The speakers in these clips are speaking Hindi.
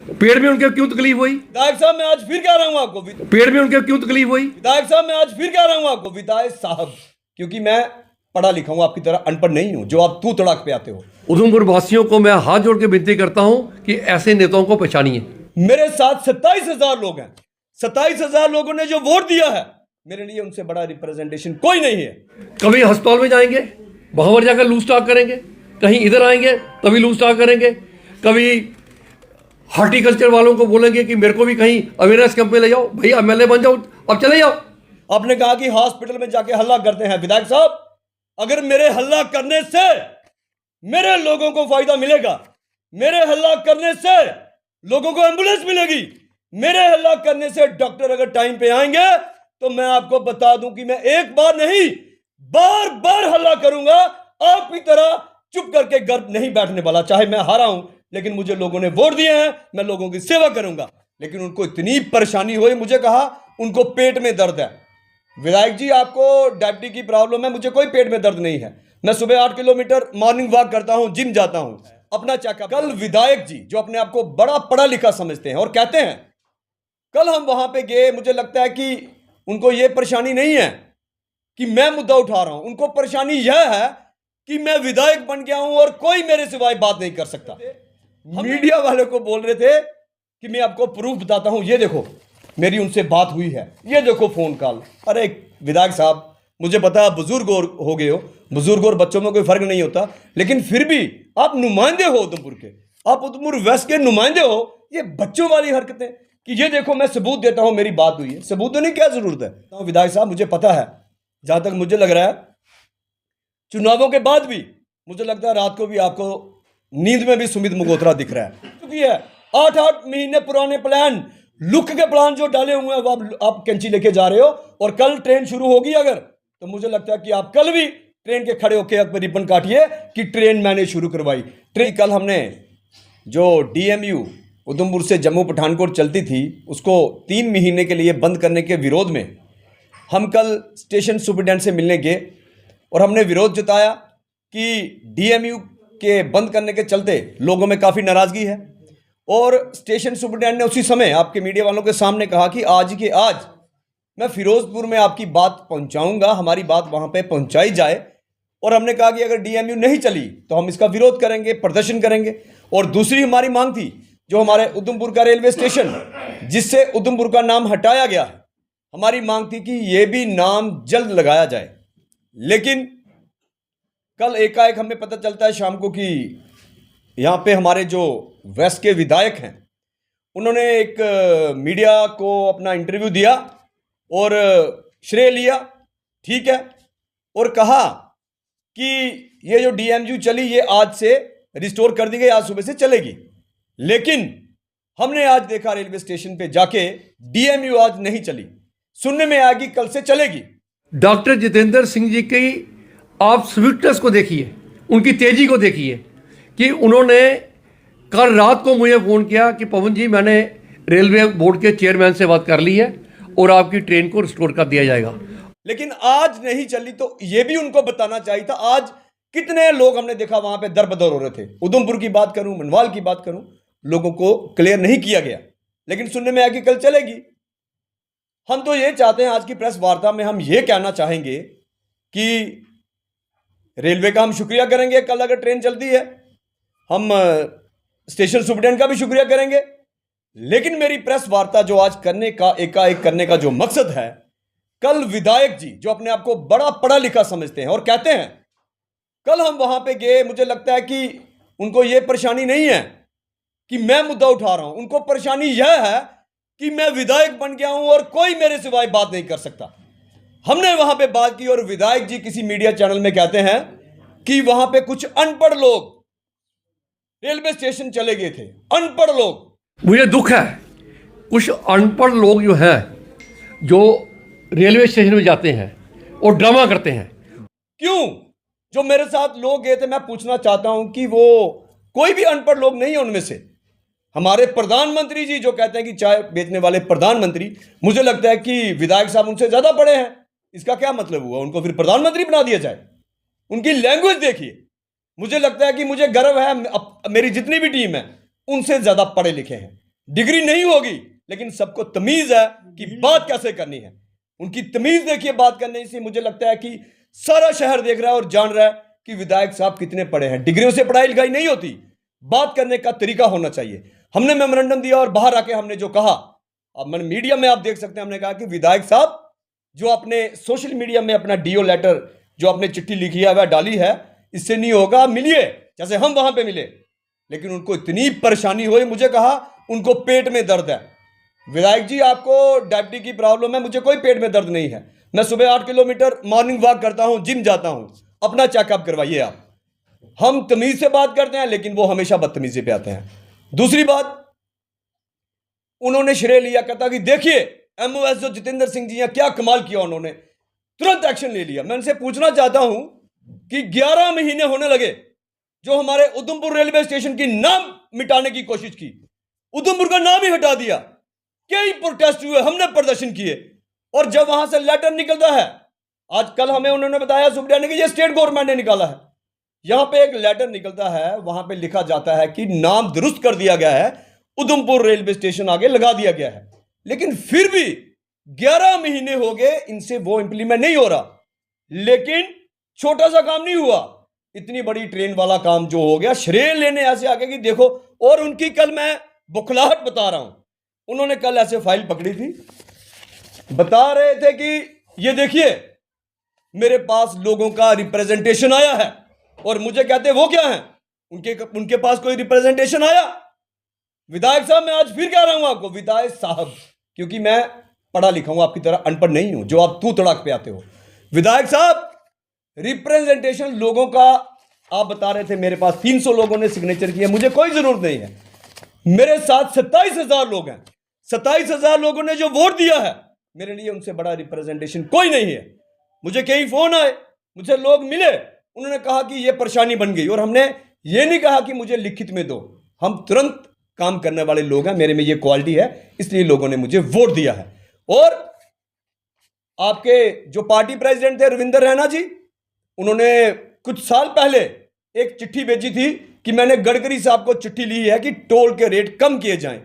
पेट में उनके क्यों तकलीफ हुई? विधायक साहब मैं आज फिर कह रहा हूं आपको, पेट में उनके क्यों तकलीफ हुई? विधायक साहब मैं आज फिर कह रहा हूं आपको, विधायक साहब, क्योंकि मैं पढ़ा लिखा हूं, आपकी तरह अनपढ़ नहीं हूं जो आप तू तड़ाक पे आते हो। उधमपुर वासियों को मैं हाथ जोड़ के विनती करता हूं कि ऐसे नेताओं को पहचानिए। मेरे साथ 27,000 लोग हैं, 27,000 लोगों ने जो वोट दिया है, मेरे लिए उनसे बड़ा रिप्रेजेंटेशन कोई नहीं है। कभी अस्पताल में जाएंगे, वहां पर जाकर लूज टॉक करेंगे, कहीं इधर आएंगे तभी लूज टॉक करेंगे, कभी हॉर्टिकल्चर वालों को बोलेंगे कि मेरे को भी कहीं अवेयरनेस कैंप में ले जाओ, भाई एमएलए बन जाओ, अब चले जाओ। आपने कहा कि हॉस्पिटल में जाके हल्ला करते हैं। विधायक साहब, अगर मेरे हल्ला करने से मेरे लोगों को फायदा मिलेगा, मेरे हल्ला करने से लोगों को एम्बुलेंस मिलेगी, मेरे हल्ला करने से डॉक्टर अगर टाइम पे आएंगे, तो मैं आपको बता दूं कि मैं एक बार नहीं बार बार हल्ला करूंगा। आपकी तरह चुप करके घर नहीं बैठने वाला। चाहे मैं हारा हूं, लेकिन मुझे लोगों ने वोट दिए हैं, मैं लोगों की सेवा करूंगा। लेकिन उनको इतनी परेशानी हुई, मुझे कहा उनको पेट में दर्द है। विधायक जी, आपको डायबिटीज की प्रॉब्लम है, मुझे कोई पेट में दर्द नहीं है। मैं सुबह 8 किलोमीटर मॉर्निंग वॉक करता हूं, जिम जाता हूं, अपना चेकअप। कल विधायक जी जो अपने आप को बड़ा पढ़ा लिखा समझते हैं और कहते हैं, कल हम वहां पे गए, मुझे लगता है कि उनको यह परेशानी नहीं है कि मैं मुद्दा उठा रहा हूं, उनको परेशानी यह है कि मैं विधायक बन गया हूं और कोई मेरे सिवाय बात नहीं कर सकता। मीडिया वाले को बोल रहे थे कि मैं आपको प्रूफ बताता हूं, ये देखो मेरी उनसे बात हुई है, ये देखो फोन कॉल। अरे विधायक साहब, मुझे पता है बुजुर्ग हो गए हो, बुजुर्ग और बच्चों में कोई फर्क नहीं होता, लेकिन फिर भी आप नुमाइंदे हो उधमपुर के, आप उधमपुर वेस्ट के नुमाइंदे हो। ये बच्चों वाली हरकतें कि ये देखो मैं सबूत देता हूं मेरी बात हुई है, सबूत देने की क्या जरूरत है? तो विधायक साहब, मुझे पता है, जहां तक मुझे लग रहा है, चुनावों के बाद भी मुझे लगता है रात को भी आपको नींद में भी सुमित मल्होत्रा दिख रहा है, क्योंकि है 8-8 महीने पुराने प्लान, लुक के प्लान जो डाले हुए हैं वो आप कैंची लेके जा रहे हो। और कल ट्रेन शुरू होगी अगर, तो मुझे लगता है कि आप कल भी ट्रेन के खड़े होकर रिबन काटिए कि ट्रेन मैंने शुरू करवाई। ट्रेन कल हमने जो डीएमयू उधमपुर से जम्मू पठानकोट चलती थी, उसको 3 महीने के लिए बंद करने के विरोध में हम कल स्टेशन सुपरिटेंडेंट से मिलने गए और हमने विरोध जताया कि डीएमयू के बंद करने के चलते लोगों में काफ़ी नाराज़गी है। और स्टेशन सुपरिटेंडेंट ने उसी समय आपके मीडिया वालों के सामने कहा कि आज के आज मैं फिरोजपुर में आपकी बात पहुंचाऊंगा, हमारी बात वहां पे पहुंचाई जाए। और हमने कहा कि अगर डीएमयू नहीं चली तो हम इसका विरोध करेंगे, प्रदर्शन करेंगे। और दूसरी हमारी मांग थी, जो हमारे उधमपुर का रेलवे स्टेशन जिससे उधमपुर का नाम हटाया गया है, हमारी मांग थी कि यह भी नाम जल्द लगाया जाए। लेकिन कल एकाएक हमें पता चलता है शाम को कि यहाँ पे हमारे जो वेस्ट के विधायक हैं, उन्होंने एक मीडिया को अपना इंटरव्यू दिया और श्रेय लिया, ठीक है, और कहा कि ये जो डीएमयू चली ये आज से रिस्टोर कर दी गई, आज सुबह से चलेगी। लेकिन हमने आज देखा रेलवे स्टेशन पे जाके डीएमयू आज नहीं चली, सुनने में आएगी कल से चलेगी। डॉक्टर जितेंद्र सिंह जी की आप स्विफ्टनेस को देखिए, उनकी तेजी को देखिए कि उन्होंने कल रात को मुझे फ़ोन किया कि पवन जी, मैंने रेलवे बोर्ड के चेयरमैन से बात कर ली है और आपकी ट्रेन को रिस्टोर कर दिया जाएगा। लेकिन आज नहीं चली तो यह भी उनको बताना चाहिए था। आज कितने लोग हमने देखा वहां पे दर बदर हो रहे थे। उधमपुर की बात करूं, मनवाल की बात करूं, लोगों को क्लियर नहीं किया गया, लेकिन सुनने में आया कि कल चलेगी। हम तो ये चाहते हैं, आज की प्रेस वार्ता में हम ये कहना चाहेंगे कि रेलवे का हम शुक्रिया करेंगे कल अगर ट्रेन चलती है, हम स्टेशन सुपरिटेंडेंट का भी शुक्रिया करेंगे। लेकिन मेरी प्रेस वार्ता जो आज करने का, एकाएक करने का जो मकसद है, कल विधायक जी जो अपने आप को बड़ा पढ़ा लिखा समझते हैं और कहते हैं, कल हम वहां पे गए, मुझे लगता है कि उनको यह परेशानी नहीं है कि मैं मुद्दा उठा रहा हूं, उनको परेशानी यह है कि मैं विधायक बन गया हूं और कोई मेरे सिवाय बात नहीं कर सकता। हमने वहां पे बात की और विधायक जी किसी मीडिया चैनल में कहते हैं कि वहां पे कुछ अनपढ़ लोग रेलवे स्टेशन चले गए थे, अनपढ़ लोग। मुझे दुख है, कुछ अनपढ़ लोग जो हैं जो रेलवे स्टेशन में जाते हैं और ड्रामा करते हैं। क्यों? जो मेरे साथ लोग गए थे, मैं पूछना चाहता हूं कि वो कोई भी अनपढ़ लोग नहीं है उनमें से। हमारे प्रधानमंत्री जी जो कहते हैं कि चाय बेचने वाले प्रधानमंत्री, मुझे लगता है कि विधायक साहब उनसे ज्यादा पढ़े हैं। इसका क्या मतलब हुआ? उनको फिर प्रधानमंत्री बना दिया जाए? उनकी लैंग्वेज देखिए। मुझे लगता है कि मुझे गर्व है, मेरी जितनी भी टीम है उनसे ज्यादा पढ़े लिखे हैं। डिग्री नहीं होगी, लेकिन सबको तमीज है कि बात कैसे करनी है। उनकी तमीज देखिए बात करने से। मुझे लगता है कि सारा शहर देख रहा है और जान रहा है कि विधायक साहब कितने पढ़े हैं। डिग्रियों से पढ़ाई लिखाई नहीं होती, बात करने का तरीका होना चाहिए। हमने मेमोरेंडम दिया और बाहर आके हमने जो कहा, अब मैंने मीडिया में आप देख सकते हैं, हमने कहा कि विधायक साहब जो अपने सोशल मीडिया में अपना डीओ लेटर जो आपने चिट्ठी लिखी है वह डाली है, इससे नहीं होगा, मिलिए जैसे हम वहां पे मिले। लेकिन उनको इतनी परेशानी हुई, मुझे कहा उनको पेट में दर्द है। विधायक जी आपको डायबिटीज की प्रॉब्लम है, मुझे कोई पेट में दर्द नहीं है। मैं सुबह 8 किलोमीटर मॉर्निंग वॉक करता हूं, जिम जाता हूं, अपना चेकअप करवाइए आप। हम तमीज से बात करते हैं, लेकिन वो हमेशा बदतमीजी पे आते हैं। दूसरी बात, उन्होंने श्रेय लिया, कहता कि देखिए एमओएस जो जितेंद्र सिंह जी हैं क्या कमाल किया, उन्होंने तुरंत एक्शन ले लिया। मैं उनसे पूछना चाहता हूं कि 11 महीने होने लगे जो हमारे उधमपुर रेलवे स्टेशन की नाम मिटाने की कोशिश की, उधमपुर का नाम ही हटा दिया। कई प्रोटेस्ट हुए, हमने प्रदर्शन किए, और जब वहां से लेटर निकलता है, आज कल हमें उन्होंने बताया सुप्रिया ने कि ये स्टेट गवर्नमेंट ने निकाला है, यहां पे एक लेटर निकलता है, वहां पे लिखा जाता है कि नाम दुरुस्त कर दिया गया है, उधमपुर रेलवे स्टेशन आगे लगा दिया गया है। लेकिन फिर भी 11 महीने हो गए, इनसे वो इंप्लीमेंट नहीं हो रहा। लेकिन छोटा सा काम नहीं हुआ, इतनी बड़ी ट्रेन वाला काम जो हो गया, श्रेय लेने ऐसे आगे कि देखो। और उनकी कल मैं बुखलाहट बता रहा हूं, उन्होंने कल ऐसे फाइल पकड़ी थी, बता रहे थे कि ये देखिए मेरे पास लोगों का रिप्रेजेंटेशन आया है, और मुझे कहते वो क्या है, उनके पास कोई रिप्रेजेंटेशन आया। विधायक साहब, मैं आज फिर कह रहा हूं आपको, विधायक साहब, क्योंकि मैं पढ़ा लिखा हूं, आपकी तरह अनपढ़ नहीं हूं जो आप तू तड़ाक पे आते हो। विधायक साहब, रिप्रेजेंटेशन लोगों का आप बता रहे थे, मेरे पास 300 लोगों ने सिग्नेचर किया, मुझे कोई जरूरत नहीं है। मेरे साथ 27,000 लोग हैं, 27,000 लोगों ने जो वोट दिया है, मेरे लिए उनसे बड़ा रिप्रेजेंटेशन कोई नहीं है। मुझे कई फोन आए, मुझे लोग मिले, उन्होंने कहा कि यह परेशानी बन गई, और हमने ये नहीं कहा कि मुझे लिखित में दो, हम तुरंत काम करने वाले लोग हैं, मेरे में ये क्वालिटी है, इसलिए लोगों ने मुझे वोट दिया है। और आपके जो पार्टी प्रेसिडेंट थे रविंदर रैना जी, उन्होंने कुछ साल पहले एक चिट्ठी भेजी थी कि मैंने गडकरी साहब को चिट्ठी ली है कि टोल के रेट कम किए जाएं।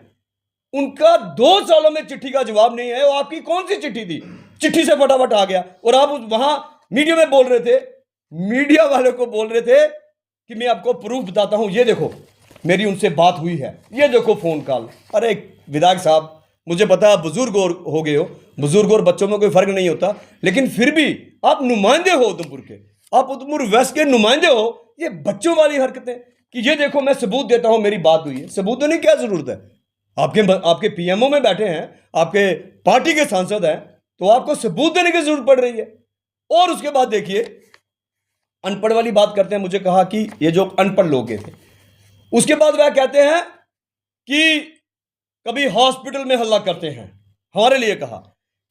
उनका 2 सालों में चिट्ठी का जवाब नहीं है। वो आपकी कौन सी चिट्ठी थी, चिट्ठी से फटाफट आ गया, और आप वहां मीडिया में बोल रहे थे, मीडिया वाले को बोल रहे थे कि मैं आपको प्रूफ बताता हूं, ये देखो मेरी उनसे बात हुई है, ये देखो फोन कॉल। अरे विधायक साहब, मुझे पता है बुजुर्ग हो गए हो, बुजुर्ग और बच्चों में कोई फर्क नहीं होता, लेकिन फिर भी आप नुमाइंदे हो उधमपुर के, आप उधमपुर वेस्ट के नुमाइंदे हो। ये बच्चों वाली हरकतें कि ये देखो मैं सबूत देता हूं, मेरी बात हुई है। सबूत देने की क्या जरूरत है, आपके पीएमओ में बैठे हैं, आपके पार्टी के सांसद हैं, तो आपको सबूत देने की जरूरत पड़ रही है। और उसके बाद देखिए अनपढ़ वाली बात करते हैं। मुझे कहा कि ये जो अनपढ़ लोग थे, उसके बाद वह कहते हैं कि कभी हॉस्पिटल में हल्ला करते हैं। हमारे लिए कहा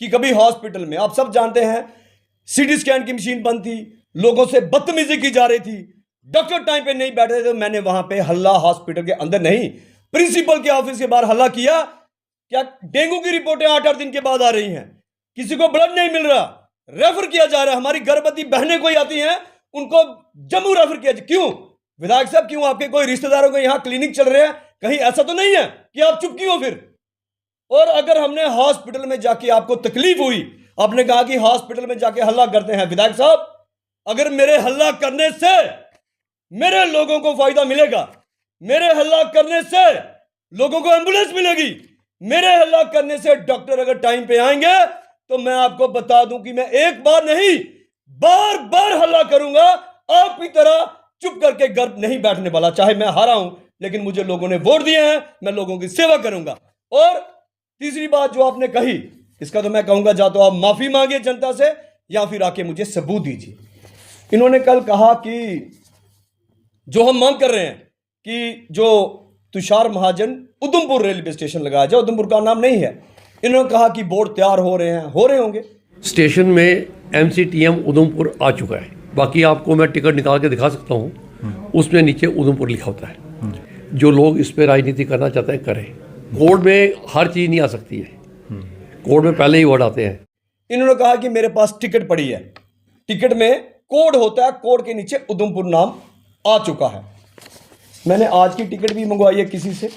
कि कभी हॉस्पिटल में, आप सब जानते हैं सीटी स्कैन की मशीन बंद थी, लोगों से बदतमीजी की जा रही थी, डॉक्टर टाइम पे नहीं बैठे थे, तो मैंने वहां पे हल्ला हॉस्पिटल के अंदर नहीं, प्रिंसिपल के ऑफिस के बाहर हल्ला किया। क्या डेंगू की रिपोर्टें 8-8 दिन के बाद आ रही हैं, किसी को ब्लड नहीं मिल रहा, रेफर किया जा रहा है। हमारी गर्भवती बहनें कोई आती हैं, उनको जम्मू रेफर किया। क्यों विधायक साहब, क्यों आपके कोई रिश्तेदारों के यहां क्लिनिक चल रहे हैं, कहीं ऐसा तो नहीं है कि आप चुप क्यों फिर? और अगर हमने हॉस्पिटल में जाके आपको तकलीफ हुई, आपने कहा कि हॉस्पिटल में जाके हल्ला करते हैं। विधायक साहब, अगर मेरे हल्ला करने से मेरे लोगों को फायदा मिलेगा, मेरे हल्ला करने से लोगों को एम्बुलेंस मिलेगी, मेरे हल्ला करने से डॉक्टर अगर टाइम पे आएंगे, तो मैं आपको बता दूं कि मैं एक बार नहीं बार बार हल्ला करूंगा। आपकी तरह चुप करके गर्भ नहीं बैठने वाला, चाहे मैं हारा हूं, लेकिन मुझे लोगों ने वोट दिए हैं, मैं लोगों की सेवा करूंगा। और तीसरी बात जो आपने कही, इसका तो मैं कहूंगा, जा तो आप माफी मांगिए जनता से, या फिर आके मुझे सबूत दीजिए। इन्होंने कल कहा कि जो हम मांग कर रहे हैं कि जो तुषार महाजन उधमपुर रेलवे स्टेशन लगाया जाए, उधमपुर का नाम नहीं है। इन्होंने कहा कि बोर्ड तैयार हो रहे हैं, हो रहे होंगे। स्टेशन में MCTM उधमपुर आ चुका है, बाकी आपको मैं टिकट निकाल के दिखा सकता हूँ, उसमें नीचे उधमपुर लिखा होता है। जो लोग इस पर राजनीति करना चाहते हैं करें, कोर्ट में हर चीज़ नहीं आ सकती है, कोर्ट में पहले ही वर्ड आते हैं। इन्होंने कहा कि मेरे पास टिकट पड़ी है, टिकट में कोड होता है, कोड के नीचे उधमपुर नाम आ चुका है। मैंने आज की टिकट भी मंगवाई है किसी से,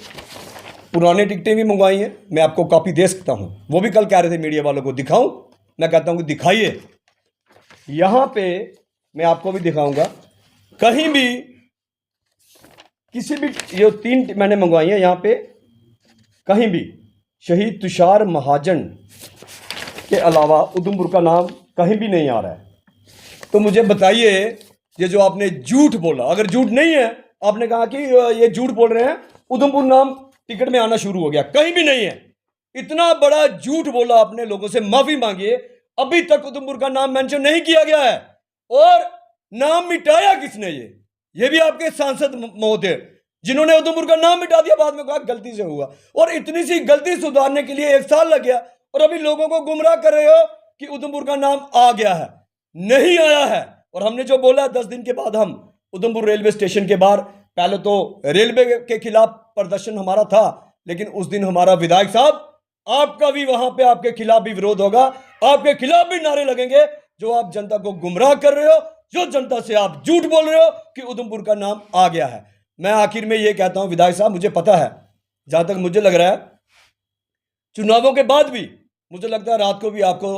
पुरानी टिकटें भी मंगवाई हैं, मैं आपको कॉपी दे सकता हूं। वो भी कल कह रहे थे मीडिया वालों को दिखाऊं, मैं कहता हूं कि दिखाइए। यहां पे मैं आपको भी दिखाऊंगा, कहीं भी किसी भी, ये 3 मैंने मंगवाई हैं, यहां पे कहीं भी शहीद तुषार महाजन के अलावा उधमपुर का नाम कहीं भी नहीं आ रहा है। तो मुझे बताइए, ये जो आपने झूठ बोला, अगर झूठ नहीं है, आपने कहा कि ये झूठ बोल रहे हैं, उधमपुर नाम टिकट में आना शुरू हो गया, कहीं भी नहीं है। इतना बड़ा झूठ बोला आपने, लोगों से माफी मांगिए। अभी तक उधमपुर का नाम मेंशन नहीं किया गया है, और नाम मिटाया किसने? ये भी आपके सांसद महोदय, जिन्होंने उधमपुर का नाम मिटा दिया, बाद में कहा गलती से हुआ। और इतनी सी गलती सुधारने के लिए 1 साल लग गया, और अभी लोगों को गुमराह कर रहे हो कि उधमपुर का नाम आ गया है। नहीं आया है। और हमने जो बोला 10 दिन के बाद हम उधमपुर रेलवे स्टेशन के बाहर, पहले तो रेलवे के खिलाफ प्रदर्शन हमारा था, लेकिन उस दिन हमारा विधायक साहब, आपका भी वहां पे आपके खिलाफ भी विरोध होगा, आपके खिलाफ भी नारे लगेंगे, जो आप जनता को गुमराह कर रहे हो, जो जनता से आप झूठ बोल रहे हो कि उधमपुर का नाम आ गया है। मैं आखिर में ये कहता हूं विधायक साहब, मुझे पता है, जहां तक मुझे लग रहा है, चुनावों के बाद भी मुझे लगता है रात को भी आपको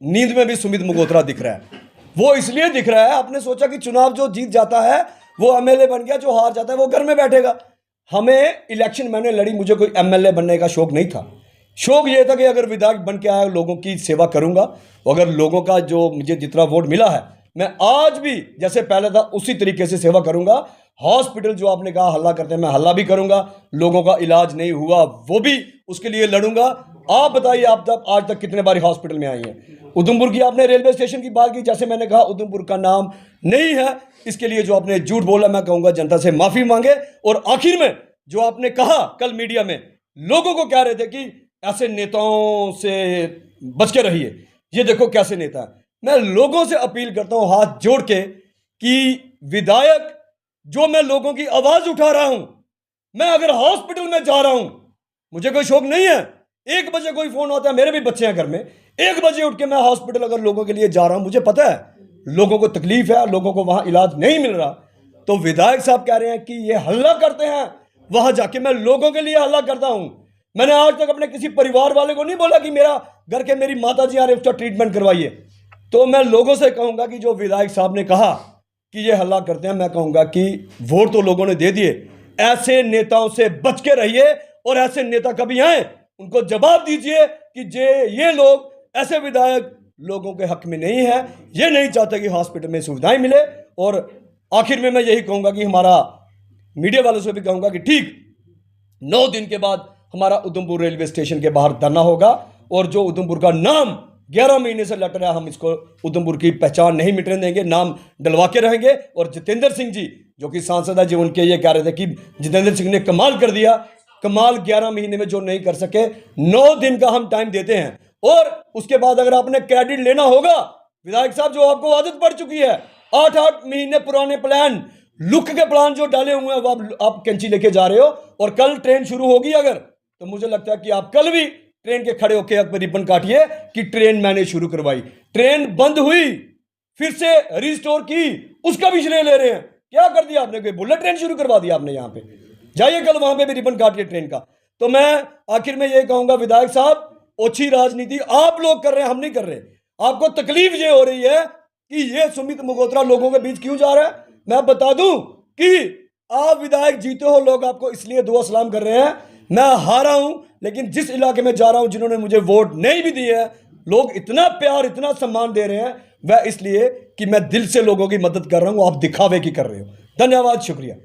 नींद में भी सुमित मल्होत्रा दिख रहा है। वो इसलिए दिख रहा है, आपने सोचा कि चुनाव जो जीत जाता है वो एमएलए बन गया, जो हार जाता है वो घर में बैठेगा। हमें इलेक्शन मैंने लड़ी, मुझे कोई एमएलए बनने का शौक नहीं था। शौक ये था कि अगर विधायक बन के आया, लोगों की सेवा करूंगा, अगर लोगों का जो मुझे जितना वोट मिला है, मैं आज भी जैसे पहले था उसी तरीके से सेवा करूंगा। हॉस्पिटल जो आपने कहा हल्ला करते हैं, मैं हल्ला भी करूंगा, लोगों का इलाज नहीं हुआ वो भी उसके लिए लड़ूंगा। आप बताइए, आप तक आज तक कितने बार हॉस्पिटल में आई हैं? उधमपुर की आपने रेलवे स्टेशन की बात की, जैसे मैंने कहा उधमपुर का नाम नहीं है, इसके लिए जो आपने झूठ बोला, मैं कहूंगा जनता से माफी मांगे। और आखिर में जो आपने कहा कल मीडिया में, लोगों को कह रहे थे कि ऐसे नेताओं से बच के रहिए, ये देखो कैसे नेता है। मैं लोगों से अपील करता हूं हाथ जोड़ के कि विधायक, जो मैं लोगों की आवाज उठा रहा हूं, मैं अगर हॉस्पिटल में जा रहा हूं, मुझे कोई शौक नहीं है। 1 बजे कोई फोन आता है, मेरे भी बच्चे हैं घर में, 1 बजे उठ के मैं हॉस्पिटल अगर लोगों के लिए जा रहा हूं, मुझे पता है लोगों को तकलीफ है, लोगों को वहां इलाज नहीं मिल रहा। तो विधायक साहब कह रहे हैं कि ये हल्ला करते हैं, वहां जाके मैं लोगों के लिए हल्ला करता हूं। मैंने आज तक अपने किसी परिवार वाले को नहीं बोला कि मेरा घर के मेरी माता जी आ रहे, उसका ट्रीटमेंट करवाइए। तो मैं लोगों से कहूंगा कि जो विधायक साहब ने कहा कि ये हल्ला करते हैं, मैं कहूंगा कि वोट तो लोगों ने दे दिए, ऐसे नेताओं से बच के रहिए। और ऐसे नेता कभी आए, उनको जवाब दीजिए कि ये लोग, ऐसे विधायक लोगों के हक में नहीं है, ये नहीं चाहते कि हॉस्पिटल में सुविधाएं मिले। और आखिर में मैं यही कहूंगा कि हमारा मीडिया वालों से भी कहूंगा कि ठीक 9 दिन के बाद हमारा उधमपुर रेलवे स्टेशन के बाहर धरना होगा, और जो उधमपुर का नाम 11 महीने से लट रहा है, हम इसको उधमपुर की पहचान नहीं मिटने देंगे, नाम डलवा के रहेंगे। और जितेंद्र सिंह जी जो कि सांसद है, जो उनके ये कह रहे थे कि जितेंद्र सिंह ने कमाल कर दिया, कमाल 11 महीने में जो नहीं कर सके, 9 दिन का हम टाइम देते हैं। और उसके बाद अगर आपने क्रेडिट लेना होगा, विधायक साहब, जो आपको आदत पड़ चुकी है, 8-8 महीने पुराने प्लान, लुक के प्लान जो डाले हुए हैं, वो आप कैंची लेके जा रहे हो। और कल ट्रेन शुरू होगी अगर, तो मुझे लगता है कि आप कल भी ट्रेन के खड़े होकर रिबन काटिए कि ट्रेन मैंने शुरू करवाई। ट्रेन बंद हुई, फिर से रिस्टोर की, उसका भी श्रेय ले रहे हैं। क्या कर दिया आपने? कोई बुलेट ट्रेन शुरू करवा दिया आपने। यहां पे जाइए, कल वहां पे भी रिबन काटिए ट्रेन का। तो मैं आखिर में ये कहूंगा विधायक साहब, ओछी राजनीति आप लोग कर रहे हैं, हम नहीं कर रहे। आपको तकलीफ ये हो रही है कि ये सुमित मल्होत्रा लोगों के बीच क्यों जा रहा है। मैं बता दूं कि आप विधायक जीते हो, लोग आपको इसलिए दुआ सलाम कर रहे हैं। मैं हारा हूं, लेकिन जिस इलाके में जा रहा हूं, जिन्होंने मुझे वोट नहीं भी दिए हैं, लोग इतना प्यार, इतना सम्मान दे रहे हैं, वह इसलिए कि मैं दिल से लोगों की मदद कर रहा हूं, आप दिखावे की कर रहे हो। धन्यवाद, शुक्रिया।